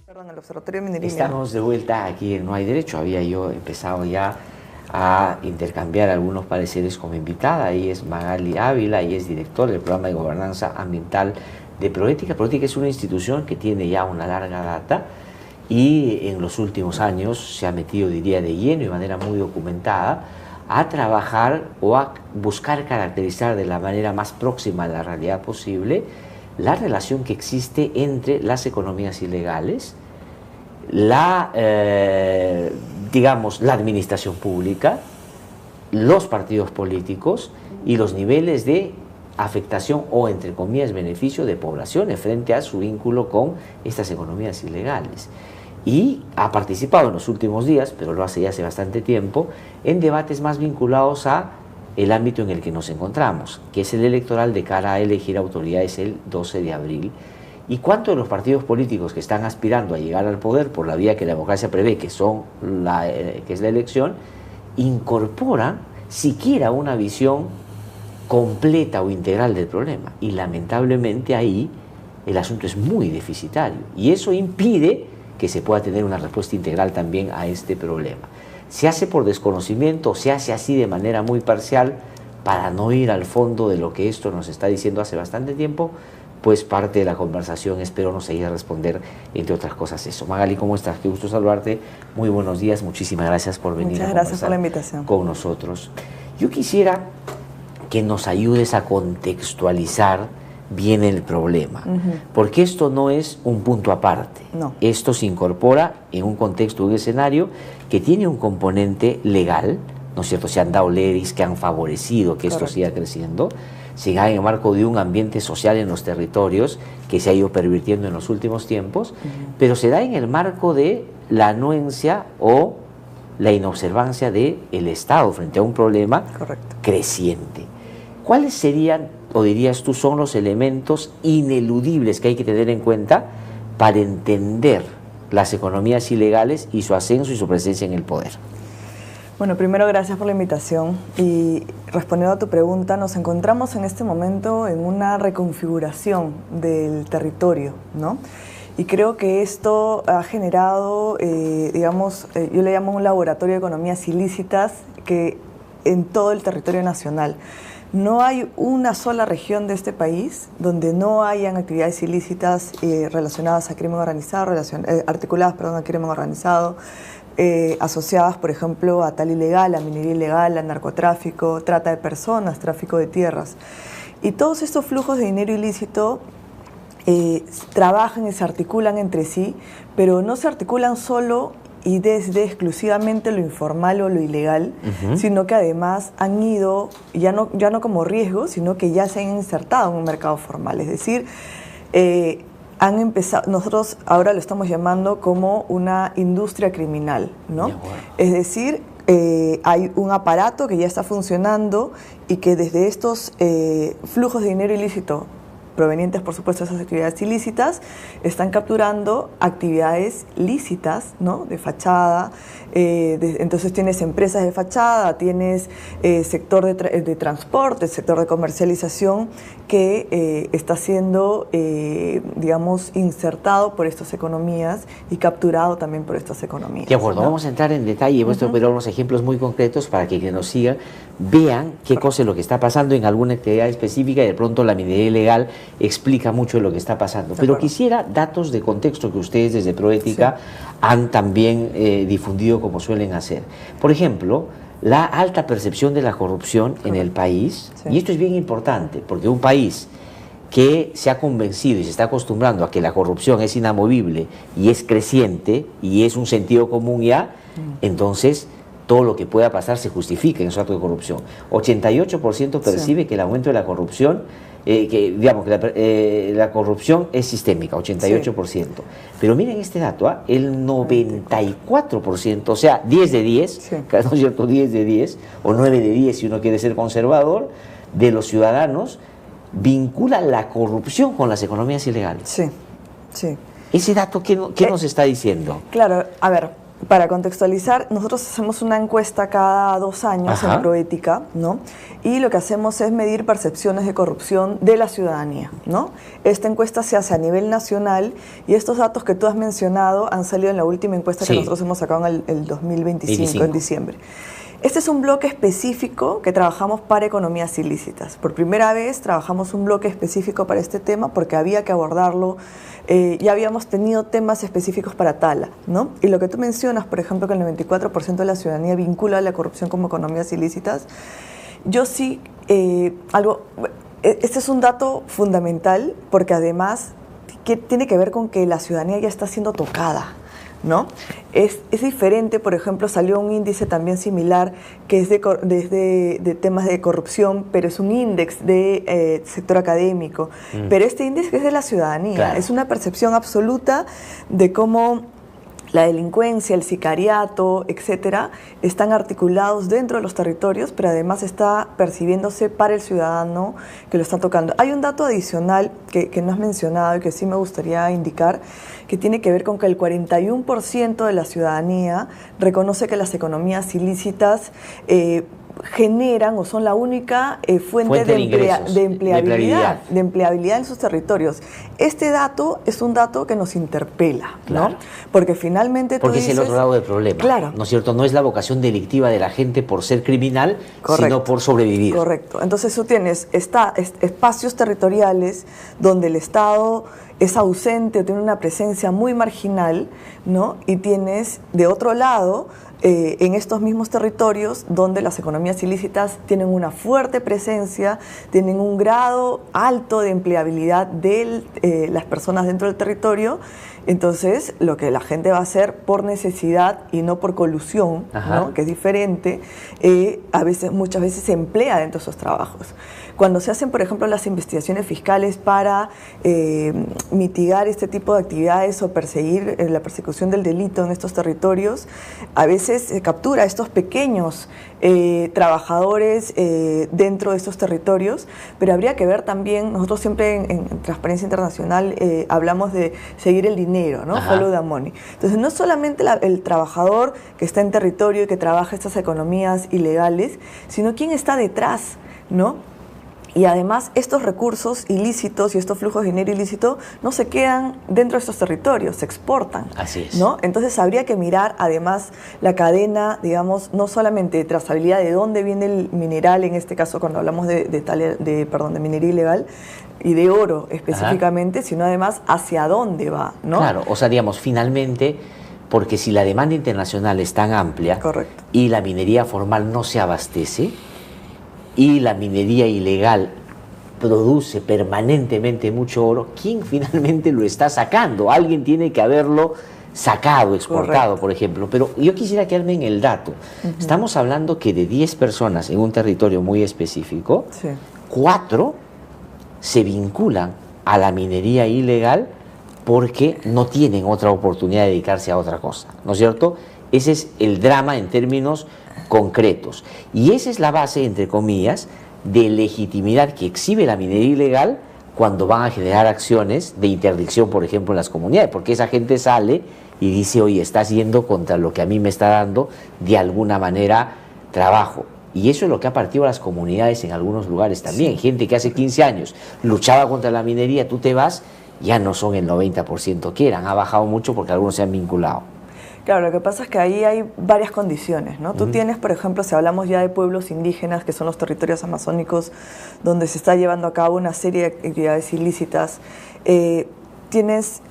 Perdón, el Observatorio de Minería. Estamos de vuelta aquí en No Hay Derecho. Había yo empezado ya a intercambiar algunos pareceres como invitada. Ahí es Magali Ávila, ella es directora del programa de gobernanza ambiental de Proética. Proética es una institución que tiene ya una larga data y en los últimos años se ha metido, diría, de lleno y de manera muy documentada a trabajar o a buscar caracterizar de la manera más próxima a la realidad posible la relación que existe entre las economías ilegales, digamos, la administración pública, los partidos políticos y los niveles de afectación o, entre comillas, beneficio de poblaciones frente a su vínculo con estas economías ilegales. Y ha participado en los últimos días, pero lo hace ya hace bastante tiempo, en debates más vinculados a el ámbito en el que nos encontramos, que es el electoral de cara a elegir autoridades el 12 de abril. ¿Y cuántos de los partidos políticos que están aspirando a llegar al poder por la vía que la democracia prevé, que es la elección, incorporan siquiera una visión completa o integral del problema? Y lamentablemente ahí el asunto es muy deficitario y eso impide que se pueda tener una respuesta integral también a este problema. Se hace por desconocimiento, se hace así de manera muy parcial para no ir al fondo de lo que esto nos está diciendo hace bastante tiempo. Pues parte de la conversación espero nos ayude a responder, entre otras cosas, eso. Magali, ¿cómo estás? Qué gusto saludarte. Muy buenos días, muchísimas gracias por venir. Muchas gracias por la invitación. Con nosotros. Yo quisiera que nos ayudes a contextualizar bien el problema, porque esto no es un punto aparte. No. Esto se incorpora en un contexto, un escenario que tiene un componente legal, ¿no es cierto? Se han dado leyes que han favorecido que esto siga creciendo, se da en el marco de un ambiente social en los territorios que se ha ido pervirtiendo en los últimos tiempos, pero se da en el marco de la anuencia o la inobservancia del Estado frente a un problema creciente. ¿Cuáles serían, o dirías tú, son los elementos ineludibles que hay que tener en cuenta para entender las economías ilegales y su ascenso y su presencia en el poder? Bueno, primero gracias por la invitación y respondiendo a tu pregunta, nos encontramos en este momento en una reconfiguración del territorio, ¿no? Y creo que esto ha generado, digamos, yo le llamo un laboratorio de economías ilícitas que en todo el territorio nacional. No hay una sola región de este país donde no hayan actividades ilícitas relacionadas a crimen organizado, articuladas, perdón, a crimen organizado, asociadas, por ejemplo, a tal ilegal, a minería ilegal, a narcotráfico, trata de personas, tráfico de tierras. Y todos estos flujos de dinero ilícito trabajan y se articulan entre sí, pero no se articulan solo y desde exclusivamente lo informal o lo ilegal, sino que además han ido, ya no como riesgo, sino que ya se han insertado en un mercado formal. Es decir, han empezado, nosotros ahora lo estamos llamando como una industria criminal, ¿no? Es decir, hay un aparato que ya está funcionando y que desde estos flujos de dinero ilícito provenientes, por supuesto, de esas actividades ilícitas, están capturando actividades lícitas, ¿no? De fachada. Entonces tienes empresas de fachada, tienes sector de transporte, sector de comercialización que está siendo, digamos, insertado por estas economías y capturado también por estas economías. De acuerdo, ¿no? vamos a entrar en detalle, hemos pero unos ejemplos muy concretos para que nos sigan, vean qué cosa es lo que está pasando en alguna actividad específica y de pronto la minería ilegal explica mucho de lo que está pasando. Pero quisiera datos de contexto que ustedes desde Proética han también difundido como suelen hacer. Por ejemplo, la alta percepción de la corrupción en el país, y esto es bien importante, porque un país que se ha convencido y se está acostumbrando a que la corrupción es inamovible y es creciente y es un sentido común ya, entonces todo lo que pueda pasar se justifica en su acto de corrupción. 88% percibe que el aumento de la corrupción, digamos que la corrupción es sistémica, 88%. Pero miren este dato, el 94%, o sea, 10 de 10, ¿no es cierto? 10 de 10, o 9 de 10 si uno quiere ser conservador, de los ciudadanos vincula la corrupción con las economías ilegales. Sí, sí. Ese dato, ¿qué nos está diciendo? Claro, a ver, Para contextualizar, nosotros hacemos una encuesta cada 2 años Ajá. en Proética, ¿no? Y lo que hacemos es medir percepciones de corrupción de la ciudadanía, ¿no? Esta encuesta se hace a nivel nacional y estos datos que tú has mencionado han salido en la última encuesta Sí. que nosotros hemos sacado en el 2025, 25. en diciembre. Este es un bloque específico que trabajamos para economías ilícitas. Por primera vez trabajamos un bloque específico para este tema porque había que abordarlo. Ya habíamos tenido temas específicos para Tala, ¿no? Y lo que tú mencionas, por ejemplo, que el 94% de la ciudadanía vincula la corrupción como economías ilícitas, yo sí, este es un dato fundamental porque además tiene que ver con que la ciudadanía ya está siendo tocada, ¿no? Es diferente, por ejemplo, salió un índice también similar que es de temas de corrupción, pero es un índice de sector académico. Pero este índice es de la ciudadanía, Claro. es una percepción absoluta de cómo la delincuencia, el sicariato, etcétera, están articulados dentro de los territorios, pero además está percibiéndose para el ciudadano que lo está tocando. Hay un dato adicional que no has mencionado y que sí me gustaría indicar, que tiene que ver con que el 41% de la ciudadanía reconoce que las economías ilícitas generan o son la única fuente de ingresos, de empleabilidad en sus territorios. Este dato es un dato que nos interpela, Claro. ¿no? Porque finalmente Porque es el otro lado del problema. Claro. ¿No es cierto? No es la vocación delictiva de la gente por ser criminal, Correcto. sino por sobrevivir. Correcto. Entonces tú tienes espacios territoriales donde el Estado es ausente o tiene una presencia muy marginal, ¿no? Y tienes, de otro lado, en estos mismos territorios donde las economías ilícitas tienen una fuerte presencia, tienen un grado alto de empleabilidad de las personas dentro del territorio. Entonces, lo que la gente va a hacer por necesidad y no por colusión, ¿no? Que es diferente, muchas veces se emplea dentro de esos trabajos. Cuando se hacen, por ejemplo, las investigaciones fiscales para mitigar este tipo de actividades o perseguir la persecución del delito en estos territorios, a veces se captura a estos pequeños trabajadores dentro de estos territorios, pero habría que ver también, nosotros siempre en Transparencia Internacional hablamos de seguir el dinero, ¿no? Follow the money. Entonces, no solamente el trabajador que está en territorio y que trabaja estas economías ilegales, sino quién está detrás, ¿no? Y además, estos recursos ilícitos y estos flujos de dinero ilícito no se quedan dentro de estos territorios, se exportan. Así es. ¿No? Entonces, habría que mirar, además, la cadena, digamos, no solamente de trazabilidad de dónde viene el mineral, en este caso, cuando hablamos de minería ilegal, y de oro específicamente, sino además hacia dónde va, ¿no? Claro, o sea, digamos, finalmente, porque si la demanda internacional es tan amplia Correcto. y la minería formal no se abastece, y la minería ilegal produce permanentemente mucho oro, ¿quién finalmente lo está sacando? Alguien tiene que haberlo sacado, exportado, Correcto. por ejemplo. Pero yo quisiera quedarme en el dato. Estamos hablando que de 10 personas en un territorio muy específico, Sí. 4 se vinculan a la minería ilegal porque no tienen otra oportunidad de dedicarse a otra cosa, ¿no es cierto? Ese es el drama en términos concretos. Y esa es la base, entre comillas, de legitimidad que exhibe la minería ilegal cuando van a generar acciones de interdicción, por ejemplo, en las comunidades, porque esa gente sale y dice, oye, estás yendo contra lo que a mí me está dando de alguna manera trabajo. Y eso es lo que ha partido a las comunidades en algunos lugares también. Sí. Gente que hace 15 años luchaba contra la minería, tú te vas, ya no son el 90% que eran, ha bajado mucho porque algunos se han vinculado. Claro, lo que pasa es que ahí hay varias condiciones, ¿no? Tú tienes, por ejemplo, si hablamos ya de pueblos indígenas, que son los territorios amazónicos, donde se está llevando a cabo una serie de actividades ilícitas, tienes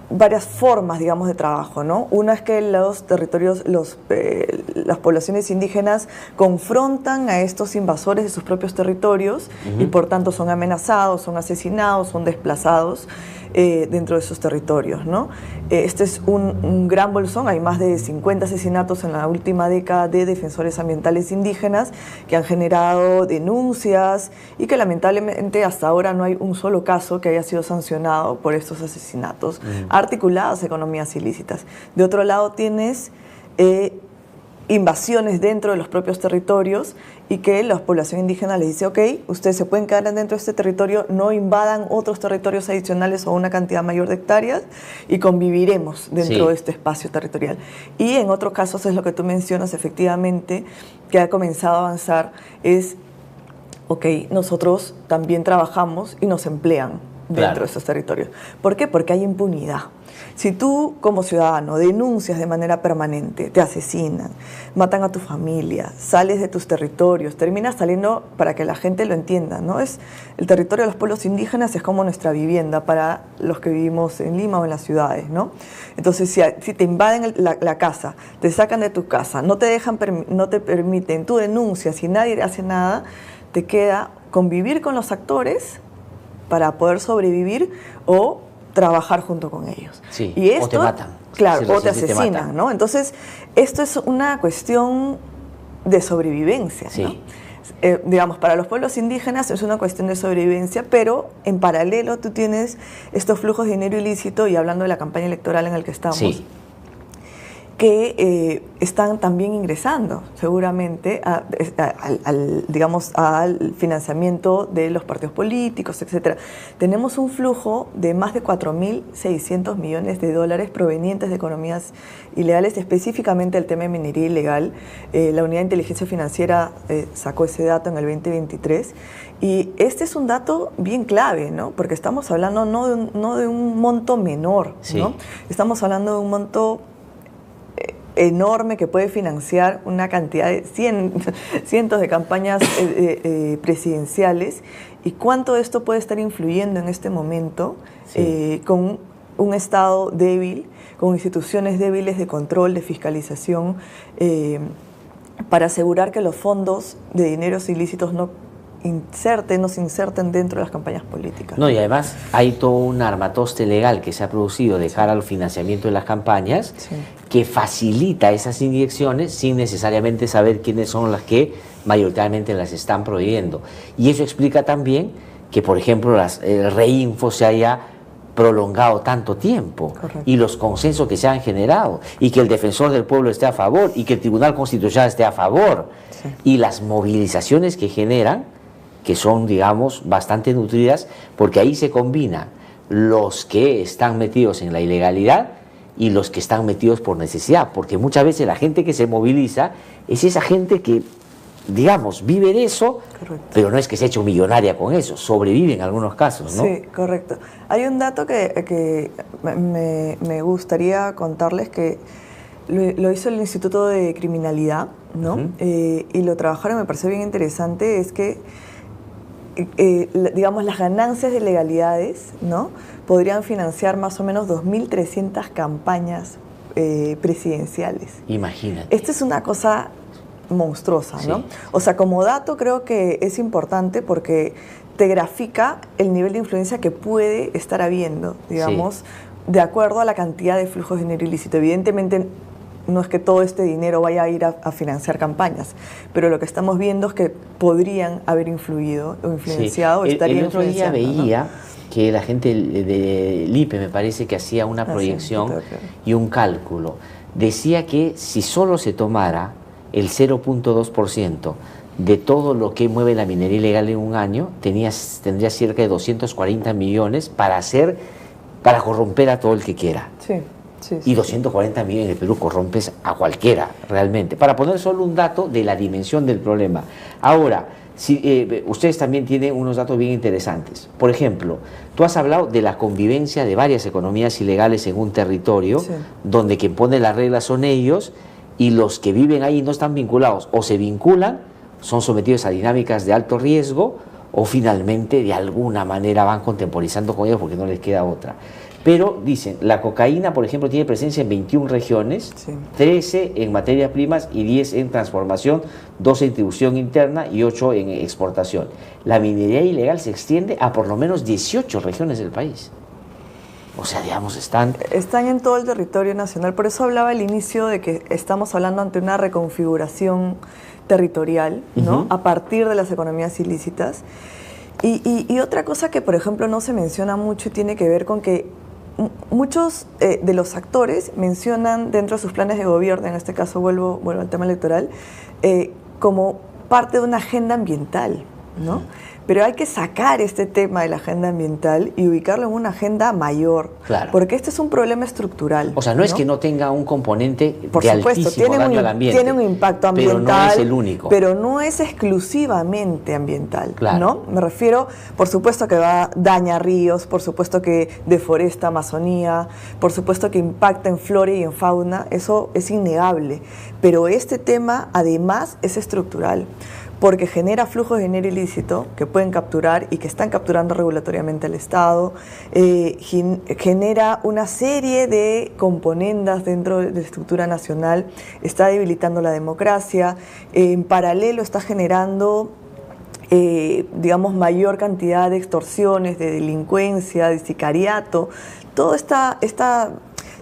varias formas, digamos, de trabajo, ¿no? Una es que los territorios, las poblaciones indígenas confrontan a estos invasores de sus propios territorios y por tanto son amenazados, son asesinados, son desplazados dentro de esos territorios, ¿no? Este es un gran bolsón, hay más de 50 asesinatos en la última década de defensores ambientales indígenas que han generado denuncias y que lamentablemente hasta ahora no hay un solo caso que haya sido sancionado por estos asesinatos articulados a economías ilícitas. De otro lado tienes invasiones dentro de los propios territorios y que la población indígena les dice, ok, ustedes se pueden quedar dentro de este territorio, no invadan otros territorios adicionales o una cantidad mayor de hectáreas y conviviremos dentro de este espacio territorial. Y en otros casos es lo que tú mencionas, efectivamente, que ha comenzado a avanzar, es, ok, nosotros también trabajamos y nos emplean dentro de esos territorios. ¿Por qué? Porque hay impunidad. Si tú como ciudadano denuncias de manera permanente, te asesinan, matan a tu familia, sales de tus territorios, terminas saliendo, para que la gente lo entienda, ¿no? El territorio de los pueblos indígenas es como nuestra vivienda para los que vivimos en Lima o en las ciudades, ¿no? Entonces, si te invaden la casa, te sacan de tu casa, no te permiten, tú denuncias y nadie hace nada, te queda convivir con los actores para poder sobrevivir o trabajar junto con ellos. Sí, y esto, o te matan. Claro, o te asesinan, ¿no? Entonces, esto es una cuestión de sobrevivencia, sí. ¿no? Digamos, para los pueblos indígenas es una cuestión de sobrevivencia, pero en paralelo tú tienes estos flujos de dinero ilícito, y hablando de la campaña electoral en la que estamos, sí, que están también ingresando seguramente al financiamiento de los partidos políticos, etc. Tenemos un flujo de más de 4.600 millones de dólares provenientes de economías ilegales, específicamente el tema de minería ilegal. La Unidad de Inteligencia Financiera sacó ese dato en el 2023, y este es un dato bien clave, ¿no? Porque estamos hablando no de un monto menor, sí, ¿no? Estamos hablando de un monto enorme que puede financiar una cantidad de cientos de campañas presidenciales, y cuánto esto puede estar influyendo en este momento, sí, con un Estado débil, con instituciones débiles de control, de fiscalización, para asegurar que los fondos de dineros ilícitos no se inserten dentro de las campañas políticas. No, y además hay todo un armatoste legal que se ha producido de cara al financiamiento de las campañas, sí, que facilita esas inyecciones sin necesariamente saber quiénes son las que mayoritariamente las están proveyendo. Y eso explica también que, por ejemplo, el Reinfo se haya prolongado tanto tiempo. Correcto. Y los consensos que se han generado, y que el defensor del pueblo esté a favor, y que el Tribunal Constitucional esté a favor, sí, y las movilizaciones que generan, que son, digamos, bastante nutridas, porque ahí se combinan los que están metidos en la ilegalidad y los que están metidos por necesidad, porque muchas veces la gente que se moviliza es esa gente que, digamos, vive de eso, correcto, pero no es que se ha hecho millonaria con eso, sobrevive en algunos casos, ¿no? Sí, correcto. Hay un dato que me gustaría contarles, que lo hizo el Instituto de Criminalidad, ¿no? Y lo trabajaron, me parece bien interesante, es que digamos, las ganancias de ilegalidades, ¿no?, podrían financiar más o menos 2.300 campañas presidenciales. Imagínate. Esta es una cosa monstruosa, ¿no? Sí. O sea, como dato creo que es importante porque te grafica el nivel de influencia que puede estar habiendo, digamos, sí, de acuerdo a la cantidad de flujos de dinero ilícito. Evidentemente, no es que todo este dinero vaya a ir a financiar campañas, pero lo que estamos viendo es que podrían haber influido o influenciado, sí, o estarían influenciando. El otro día veía, ¿no?, que la gente de Lipe, me parece que hacía una proyección, sí, y un cálculo. Decía que si solo se tomara el 0.2% de todo lo que mueve la minería ilegal en un año, tendría cerca de 240 millones para corromper a todo el que quiera. Sí. Sí, sí, y 240 millones de Perú corrompes a cualquiera, realmente. Para poner solo un dato de la dimensión del problema. Ahora, ustedes también tienen unos datos bien interesantes. Por ejemplo, tú has hablado de la convivencia de varias economías ilegales en un territorio, sí, donde quien pone las reglas son ellos, y los que viven ahí no están vinculados, o se vinculan, son sometidos a dinámicas de alto riesgo, o finalmente de alguna manera van contemporizando con ellos porque no les queda otra. Pero dicen, la cocaína, por ejemplo, tiene presencia en 21 regiones, sí, 13 en materias primas y 10 en transformación, 12 en distribución interna y 8 en exportación. La minería ilegal se extiende a por lo menos 18 regiones del país. O sea, digamos, están en todo el territorio nacional. Por eso hablaba al inicio de que estamos hablando ante una reconfiguración territorial, ¿no?, a partir de las economías ilícitas. Y otra cosa que, por ejemplo, no se menciona mucho tiene que ver con que muchos de los actores mencionan dentro de sus planes de gobierno, en este caso vuelvo al tema electoral, como parte de una agenda ambiental, ¿no? Pero hay que sacar este tema de la agenda ambiental y ubicarlo en una agenda mayor, claro, porque este es un problema estructural. O sea, no es que no tenga un componente de altísimo daño al ambiente. Tiene un impacto ambiental, pero no es el único. Pero no es exclusivamente ambiental, claro, ¿no? Me refiero, por supuesto que daña ríos, por supuesto que deforesta Amazonía, por supuesto que impacta en flora y en fauna, eso es innegable. Pero este tema, además, es estructural, porque genera flujos de dinero ilícito que pueden capturar y que están capturando regulatoriamente al Estado, genera una serie de componendas dentro de la estructura nacional, está debilitando la democracia, en paralelo está generando digamos, mayor cantidad de extorsiones, de delincuencia, de sicariato, toda esta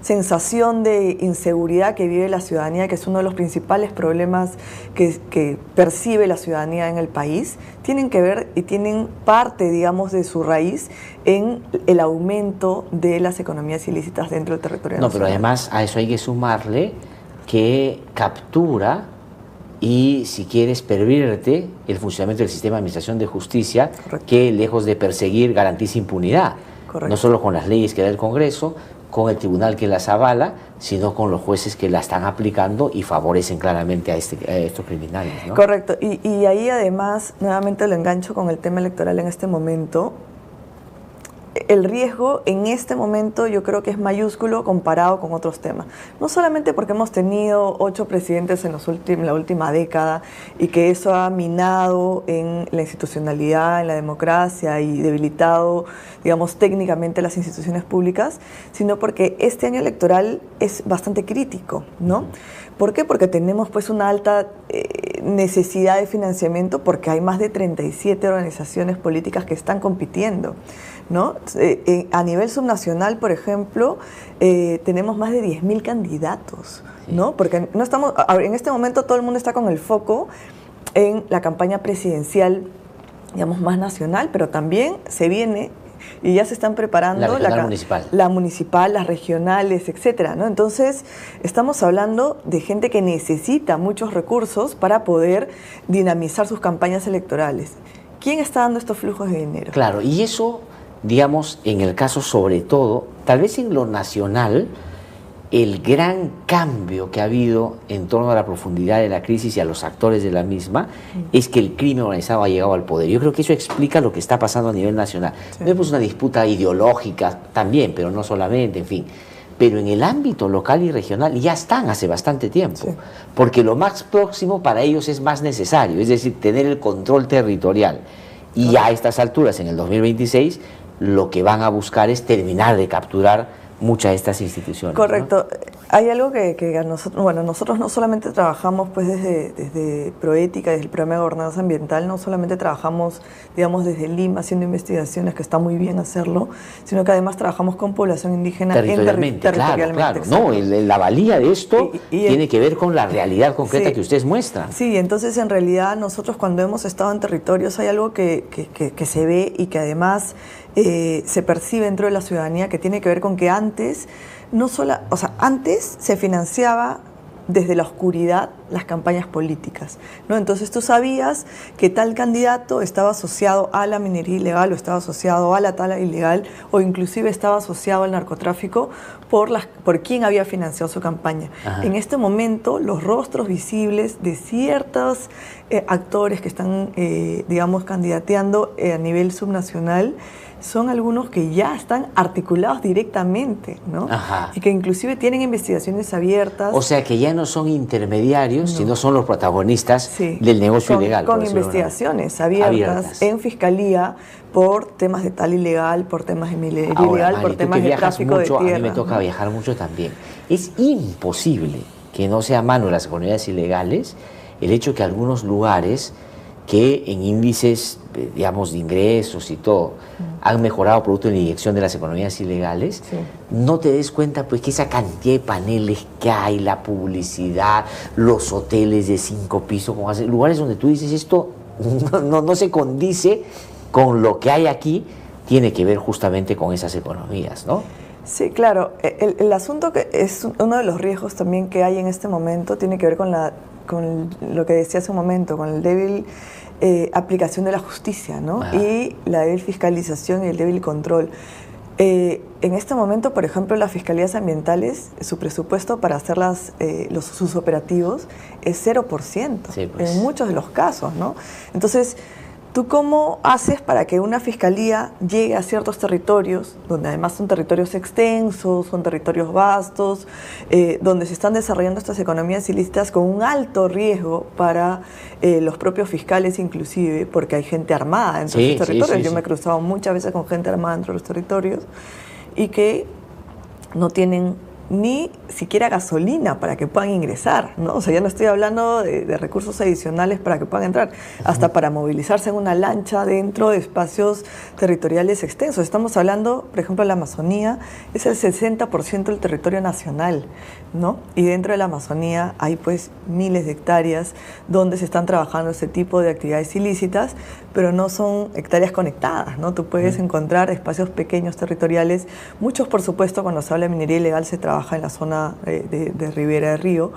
sensación de inseguridad que vive la ciudadanía, que es uno de los principales problemas que percibe la ciudadanía en el país, tienen que ver y tienen parte, digamos, de su raíz en el aumento de las economías ilícitas dentro del territorio nacional. Pero además a eso hay que sumarle que captura y, si quieres, pervierte el funcionamiento del sistema de administración de justicia. Correcto. Que, lejos de perseguir, garantiza impunidad. Correcto. No solo con las leyes que da el Congreso, con el tribunal que las avala, sino con los jueces que la están aplicando y favorecen claramente a estos criminales, ¿no? Correcto. Y ahí, además, nuevamente lo engancho con el tema electoral en este momento. El riesgo en este momento yo creo que es mayúsculo comparado con otros temas. No solamente porque hemos tenido 8 presidentes en la última década y que eso ha minado en la institucionalidad, en la democracia y debilitado, digamos, técnicamente las instituciones públicas, sino porque este año electoral es bastante crítico, ¿no? ¿Por qué? Porque tenemos pues una alta necesidad de financiamiento, porque hay más de 37 organizaciones políticas que están compitiendo, ¿no? A nivel subnacional, por ejemplo, tenemos más de 10.000 candidatos, ¿no? Porque no estamos, en este momento todo el mundo está con el foco en la campaña presidencial, digamos, más nacional, pero también se viene y ya se están preparando la municipal, las regionales, etcétera, ¿no? Entonces, estamos hablando de gente que necesita muchos recursos para poder dinamizar sus campañas electorales. ¿Quién está dando estos flujos de dinero? Claro, y eso, digamos, en el caso sobre todo, tal vez en lo nacional, el gran cambio que ha habido en torno a la profundidad de la crisis y a los actores de la misma es que el crimen organizado ha llegado al poder. Yo creo que eso explica lo que está pasando a nivel nacional. Sí. Vemos una disputa ideológica también, pero no solamente, en fin. Pero en el ámbito local y regional ya están hace bastante tiempo, sí, porque lo más próximo para ellos es más necesario, es decir, tener el control territorial. Y ya a estas alturas, en el 2026, lo que van a buscar es terminar de capturar muchas de estas instituciones. Correcto. ¿No? Hay algo que a nosotros no solamente trabajamos pues desde Proética, desde el programa de gobernanza ambiental, no solamente trabajamos, digamos, desde Lima haciendo investigaciones, que está muy bien hacerlo, sino que además trabajamos con población indígena territorialmente. Claro. No, la valía de esto tiene que ver con la realidad concreta, sí, que ustedes muestran. Sí, entonces en realidad nosotros cuando hemos estado en territorios hay algo que se ve y que además se percibe dentro de la ciudadanía, que tiene que ver con que antes antes se financiaba desde la oscuridad las campañas políticas, ¿no? Entonces tú sabías que tal candidato estaba asociado a la minería ilegal o estaba asociado a la tala ilegal o inclusive estaba asociado al narcotráfico por quien había financiado su campaña. Ajá. En este momento los rostros visibles de ciertos actores que están, digamos, candidateando a nivel subnacional son algunos que ya están articulados directamente, ¿no? Ajá. Y que inclusive tienen investigaciones abiertas. O sea, que ya no son intermediarios, no, sino son los protagonistas, sí, del negocio ilegal. Con investigaciones abiertas en fiscalía por temas de tal ilegal, por temas de minería ilegal, por temas de tráfico de tierra. A mí me toca viajar mucho también. Es imposible que no sea mano de las economías ilegales el hecho que algunos lugares que en índices, digamos, de ingresos y todo, han mejorado producto de la inyección de las economías ilegales, sí, no te des cuenta pues que esa cantidad de paneles que hay, la publicidad, los hoteles de 5 pisos, lugares donde tú dices esto no se condice con lo que hay aquí, tiene que ver justamente con esas economías, ¿no? Sí, claro. El asunto que es uno de los riesgos también que hay en este momento tiene que ver con lo que decía hace un momento, con el débil aplicación de la justicia, ¿no? Ajá. Y la débil fiscalización y el débil control. En este momento, por ejemplo, las fiscalías ambientales, su presupuesto para hacer sus operativos es 0%, sí, pues, en muchos de los casos, ¿no? Entonces, ¿tú cómo haces para que una fiscalía llegue a ciertos territorios, donde además son territorios extensos, son territorios vastos, donde se están desarrollando estas economías ilícitas con un alto riesgo para los propios fiscales inclusive, porque hay gente armada dentro de esos territorios? Yo me he cruzado muchas veces con gente armada dentro de los territorios y que no tienen ni siquiera gasolina para que puedan ingresar, ¿no? O sea, ya no estoy hablando de recursos adicionales para que puedan entrar, hasta para movilizarse en una lancha dentro de espacios territoriales extensos. Estamos hablando, por ejemplo, la Amazonía es el 60% del territorio nacional, ¿no? Y dentro de la Amazonía hay pues miles de hectáreas donde se están trabajando ese tipo de actividades ilícitas, pero no son hectáreas conectadas, ¿no? Tú puedes encontrar espacios pequeños territoriales, muchos por supuesto cuando se habla de minería ilegal se trabaja en la zona de Ribera del Río,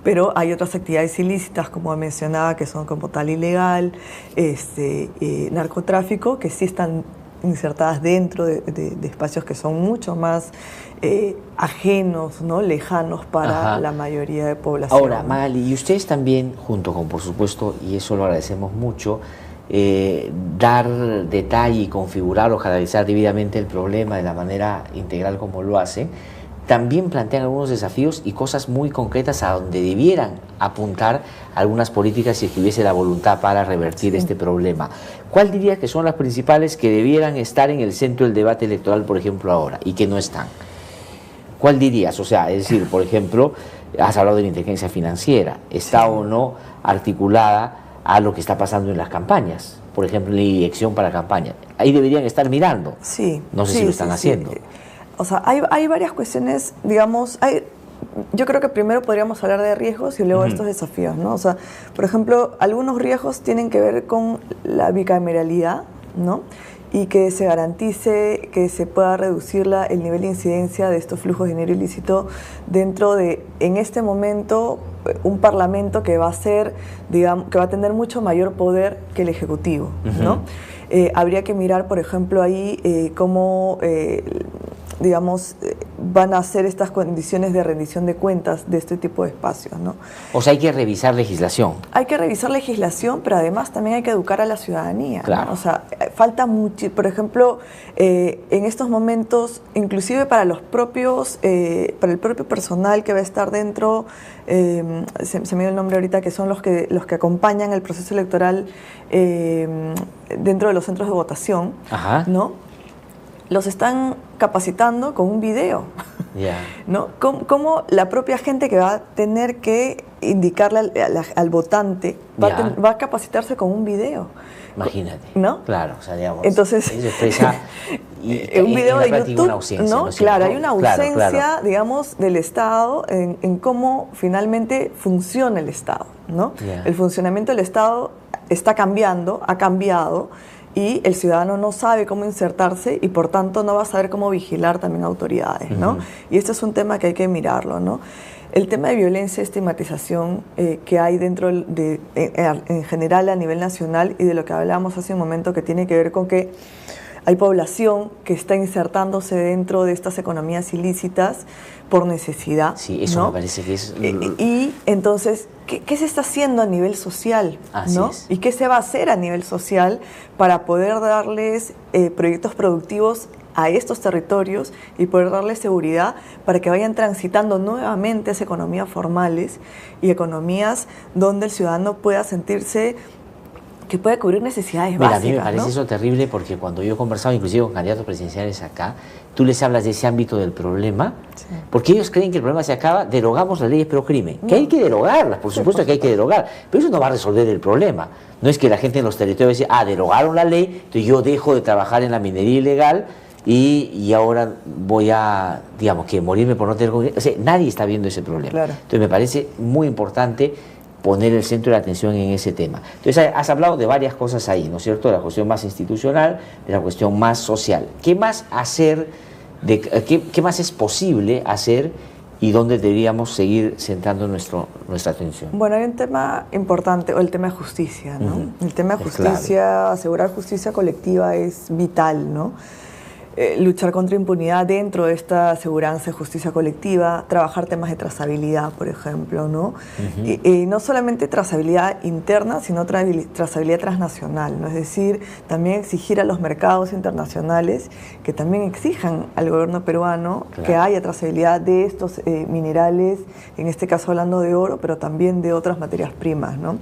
pero hay otras actividades ilícitas, como mencionaba, que son como tal ilegal, narcotráfico, que sí están insertadas dentro de espacios que son mucho más ajenos, ¿no? Lejanos para la mayoría de población. Ahora, Magali, y ustedes también, junto con, por supuesto, y eso lo agradecemos mucho, dar detalle y configurar o canalizar debidamente el problema de la manera integral como lo hacen, también plantean algunos desafíos y cosas muy concretas a donde debieran apuntar algunas políticas si hubiese la voluntad para revertir este problema. ¿Cuál diría que son las principales que debieran estar en el centro del debate electoral, por ejemplo, ahora, y que no están? ¿Cuál dirías? O sea, es decir, por ejemplo, has hablado de la inteligencia financiera, ¿está o no articulada a lo que está pasando en las campañas? Por ejemplo, la inyección para campaña. Ahí deberían estar mirando. Sí. No sé si lo están haciendo. Sí. O sea, hay varias cuestiones, digamos, yo creo que primero podríamos hablar de riesgos y luego de estos desafíos, ¿no? O sea, por ejemplo, algunos riesgos tienen que ver con la bicameralidad, ¿no? Y que se garantice que se pueda reducir el nivel de incidencia de estos flujos de dinero ilícito dentro de, en este momento, un parlamento que va a ser, digamos, que va a tener mucho mayor poder que el Ejecutivo, ¿no? Habría que mirar, por ejemplo, ahí cómo digamos, van a hacer estas condiciones de rendición de cuentas de este tipo de espacios, ¿no? O sea, hay que revisar legislación. Hay que revisar legislación, pero además también hay que educar a la ciudadanía, claro, ¿no? O sea, falta mucho, por ejemplo, en estos momentos, inclusive para los propios, para el propio personal que va a estar dentro, se me dio el nombre ahorita, que son los que acompañan el proceso electoral dentro de los centros de votación, ¿no? Los están capacitando con un video, ¿no? Como la propia gente que va a tener que indicarle al votante va a capacitarse con un video. Imagínate, ¿no? Claro, o sea, digamos, entonces, un video de YouTube, una ausencia, ¿no? Claro, hay una ausencia, digamos, del Estado en cómo finalmente funciona el Estado, ¿no? El funcionamiento del Estado está cambiando, ha cambiado, y el ciudadano no sabe cómo insertarse y por tanto no va a saber cómo vigilar también autoridades, ¿no? Y este es un tema que hay que mirarlo, ¿no? El tema de violencia y estigmatización que hay dentro en general a nivel nacional y de lo que hablábamos hace un momento, que tiene que ver con que hay población que está insertándose dentro de estas economías ilícitas por necesidad. Sí, eso, ¿no? Me parece que es... Y entonces, ¿qué se está haciendo a nivel social? Así ¿no? es. ¿Y qué se va a hacer a nivel social para poder darles proyectos productivos a estos territorios y poder darles seguridad para que vayan transitando nuevamente esas economías formales y economías donde el ciudadano pueda sentirse que puede cubrir necesidades básicas? A mí me parece eso terrible, porque cuando yo he conversado inclusive con candidatos presidenciales acá, tú les hablas de ese ámbito del problema, porque ellos creen que el problema se acaba, derogamos las leyes pro crimen, que hay que derogarlas, por supuesto que hay que derogar, pero eso no va a resolver el problema. No es que la gente en los territorios dice, derogaron la ley, entonces yo dejo de trabajar en la minería ilegal y ahora voy a, digamos, que morirme por no tener... O sea, nadie está viendo ese problema. Claro. Entonces me parece muy importante poner el centro de la atención en ese tema. Entonces has hablado de varias cosas ahí, ¿no es cierto? De la cuestión más institucional, de la cuestión más social. ¿Qué más hacer de qué más es posible hacer y dónde deberíamos seguir centrando nuestra atención. Bueno, hay un tema importante, el tema de justicia, ¿no? El tema de justicia, asegurar justicia colectiva es vital, ¿no? Luchar contra impunidad dentro de esta aseguranza de justicia colectiva, trabajar temas de trazabilidad, por ejemplo, ¿no? Y no solamente trazabilidad interna, sino trazabilidad transnacional, ¿no? Es decir, también exigir a los mercados internacionales que también exijan al gobierno peruano que haya trazabilidad de estos minerales, en este caso hablando de oro, pero también de otras materias primas, ¿no?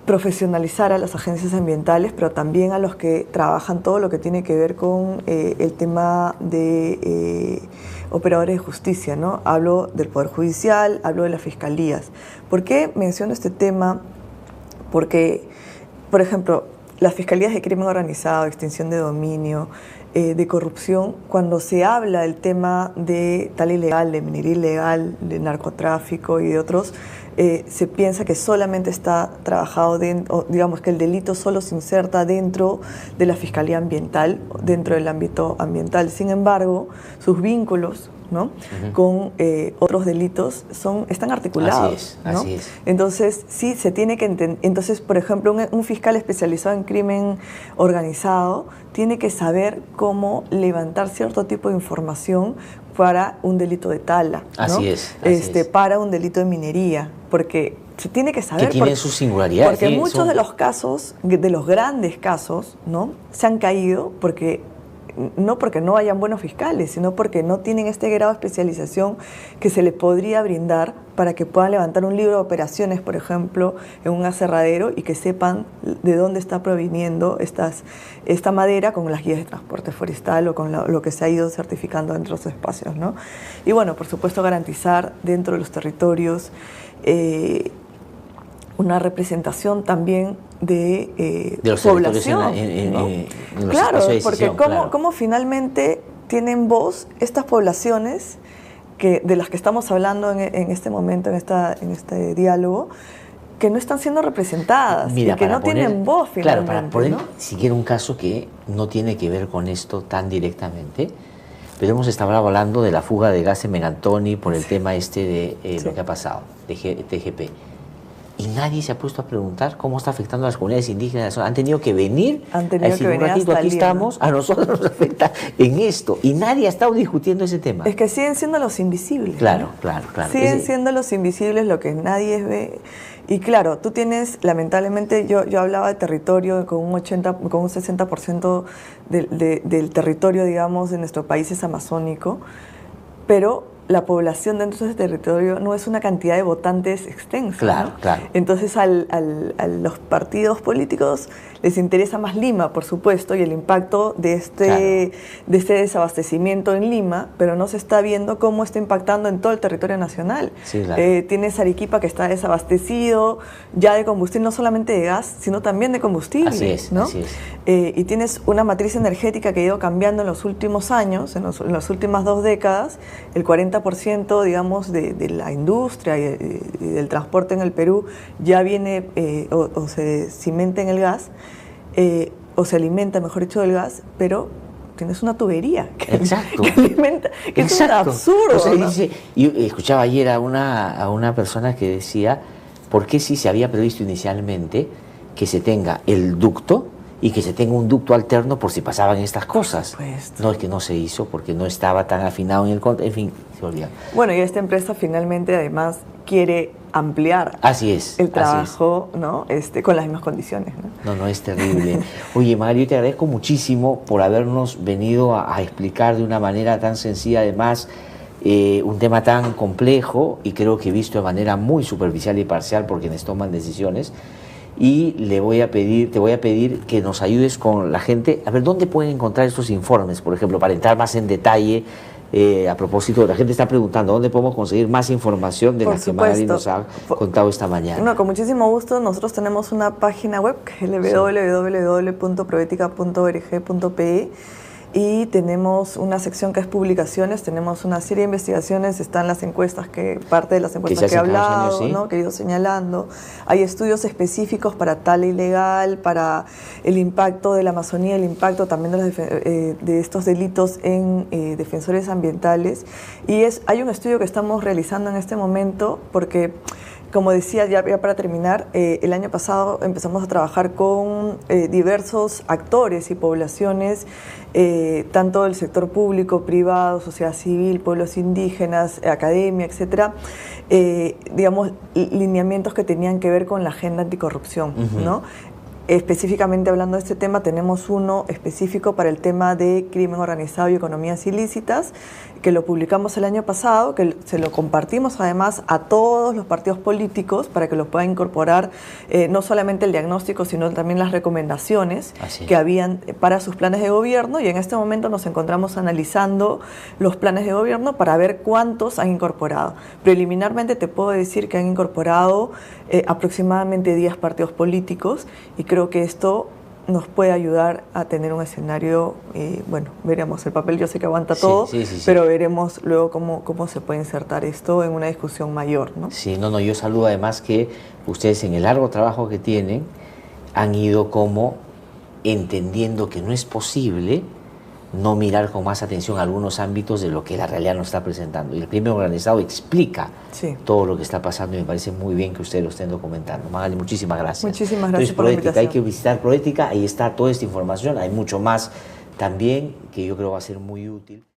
Profesionalizar a las agencias ambientales, pero también a los que trabajan todo lo que tiene que ver con el tema de operadores de justicia, ¿no? Hablo del Poder Judicial, hablo de las fiscalías. ¿Por qué menciono este tema? Porque, por ejemplo, las fiscalías de crimen organizado, extinción de dominio, de corrupción, cuando se habla del tema de tal ilegal, de minería ilegal, de narcotráfico y de otros, se piensa que solamente está trabajado dentro, digamos que el delito solo se inserta dentro de la Fiscalía Ambiental, dentro del ámbito ambiental. Sin embargo, sus vínculos, ¿no? Con otros delitos están articulados. Así es. Entonces, sí, se tiene que entender. Entonces, por ejemplo, un fiscal especializado en crimen organizado tiene que saber cómo levantar cierto tipo de información para un delito de tala, ¿no? Así es. Para un delito de minería, porque se tiene que saber. Que tiene su singularidad. Porque muchos de los casos, de los grandes casos, ¿no? Se han caído no porque no hayan buenos fiscales, sino porque no tienen este grado de especialización que se les podría brindar para que puedan levantar un libro de operaciones, por ejemplo, en un aserradero y que sepan de dónde está proviniendo esta madera con las guías de transporte forestal o con lo que se ha ido certificando dentro de los espacios, ¿no? Y bueno, por supuesto, garantizar dentro de los territorios una representación también de los población, ¿no? Claro, porque cómo finalmente tienen voz estas poblaciones de las que estamos hablando en este momento, en este diálogo, que no están siendo representadas. Mira, y que no tienen voz finalmente. Claro, para poner ¿no? siquiera un caso que no tiene que ver con esto tan directamente, pero hemos estado hablando de la fuga de gas en Megantoni por el tema de lo que ha pasado, de TGP. Y nadie se ha puesto a preguntar cómo está afectando a las comunidades indígenas. Han tenido que venir a decir, un ratito, aquí estamos, a nosotros nos afecta en esto. Y nadie ha estado discutiendo ese tema. Es que siguen siendo los invisibles. Claro. Siguen siendo los invisibles, lo que nadie ve. Y claro, tú tienes, lamentablemente, yo hablaba de territorio, con un 60% del territorio, digamos, de nuestro país es amazónico, pero la población dentro de ese territorio no es una cantidad de votantes extensa. Claro. Entonces a los partidos políticos les interesa más Lima, por supuesto, y el impacto de este desabastecimiento en Lima, pero no se está viendo cómo está impactando en todo el territorio nacional. Sí, claro. Tienes Arequipa que está desabastecido ya de combustible, no solamente de gas, sino también de combustible. Así es. Y tienes una matriz energética que ha ido cambiando en los últimos años, en las últimas 2 décadas. El 40%, digamos, de la industria y del transporte en el Perú ya viene o se cimenta en el gas, o se alimenta, mejor dicho, del gas, pero tienes una tubería que alimenta, que es un absurdo. O sea, yo escuchaba ayer a una persona que decía, ¿por qué si se había previsto inicialmente que se tenga el ducto y que se tenga un ducto alterno por si pasaban estas cosas? No, es que no se hizo porque no estaba tan afinado en en fin, se olvidó. Bueno, y esta empresa finalmente además quiere ampliar el trabajo, ¿no? Con las mismas condiciones, ¿no? No, es terrible. Oye, Mario, te agradezco muchísimo por habernos venido a explicar de una manera tan sencilla, además, un tema tan complejo y creo que visto de manera muy superficial y parcial por quienes toman decisiones. Y te voy a pedir que nos ayudes con la gente, a ver dónde pueden encontrar estos informes, por ejemplo, para entrar más en detalle. A propósito, la gente está preguntando dónde podemos conseguir más información de la que Magali nos ha contado esta mañana. No, con muchísimo gusto. Nosotros tenemos una página web que es www.proetica.org.pe y tenemos una sección que es publicaciones, tenemos una serie de investigaciones, están las encuestas, parte de las encuestas que he hablado, ¿sí? ¿No? Que he ido señalando. Hay estudios específicos para tala ilegal, para el impacto de la Amazonía, el impacto también de estos delitos en defensores ambientales. Y hay un estudio que estamos realizando en este momento porque, como decía, ya para terminar, el año pasado empezamos a trabajar con diversos actores y poblaciones, tanto del sector público, privado, sociedad civil, pueblos indígenas, academia, etcétera, digamos, lineamientos que tenían que ver con la agenda anticorrupción, ¿no? Específicamente hablando de este tema, tenemos uno específico para el tema de crimen organizado y economías ilícitas, que lo publicamos el año pasado, que se lo compartimos además a todos los partidos políticos para que lo puedan incorporar, no solamente el diagnóstico, sino también las recomendaciones que habían para sus planes de gobierno, y en este momento nos encontramos analizando los planes de gobierno para ver cuántos han incorporado. Preliminarmente te puedo decir que han incorporado aproximadamente 10 partidos políticos, y creo que esto nos puede ayudar a tener un escenario, bueno, veremos, el papel yo sé que aguanta todo, pero veremos luego cómo se puede insertar esto en una discusión mayor, ¿no? Sí, no, yo saludo además que ustedes en el largo trabajo que tienen han ido como entendiendo que no es posible no mirar con más atención algunos ámbitos de lo que la realidad nos está presentando. Y el crimen organizado explica todo lo que está pasando, y me parece muy bien que ustedes lo estén documentando. Magali, muchísimas gracias. Muchísimas gracias por la invitación. Hay que visitar Proética, ahí está toda esta información, hay mucho más también que yo creo va a ser muy útil.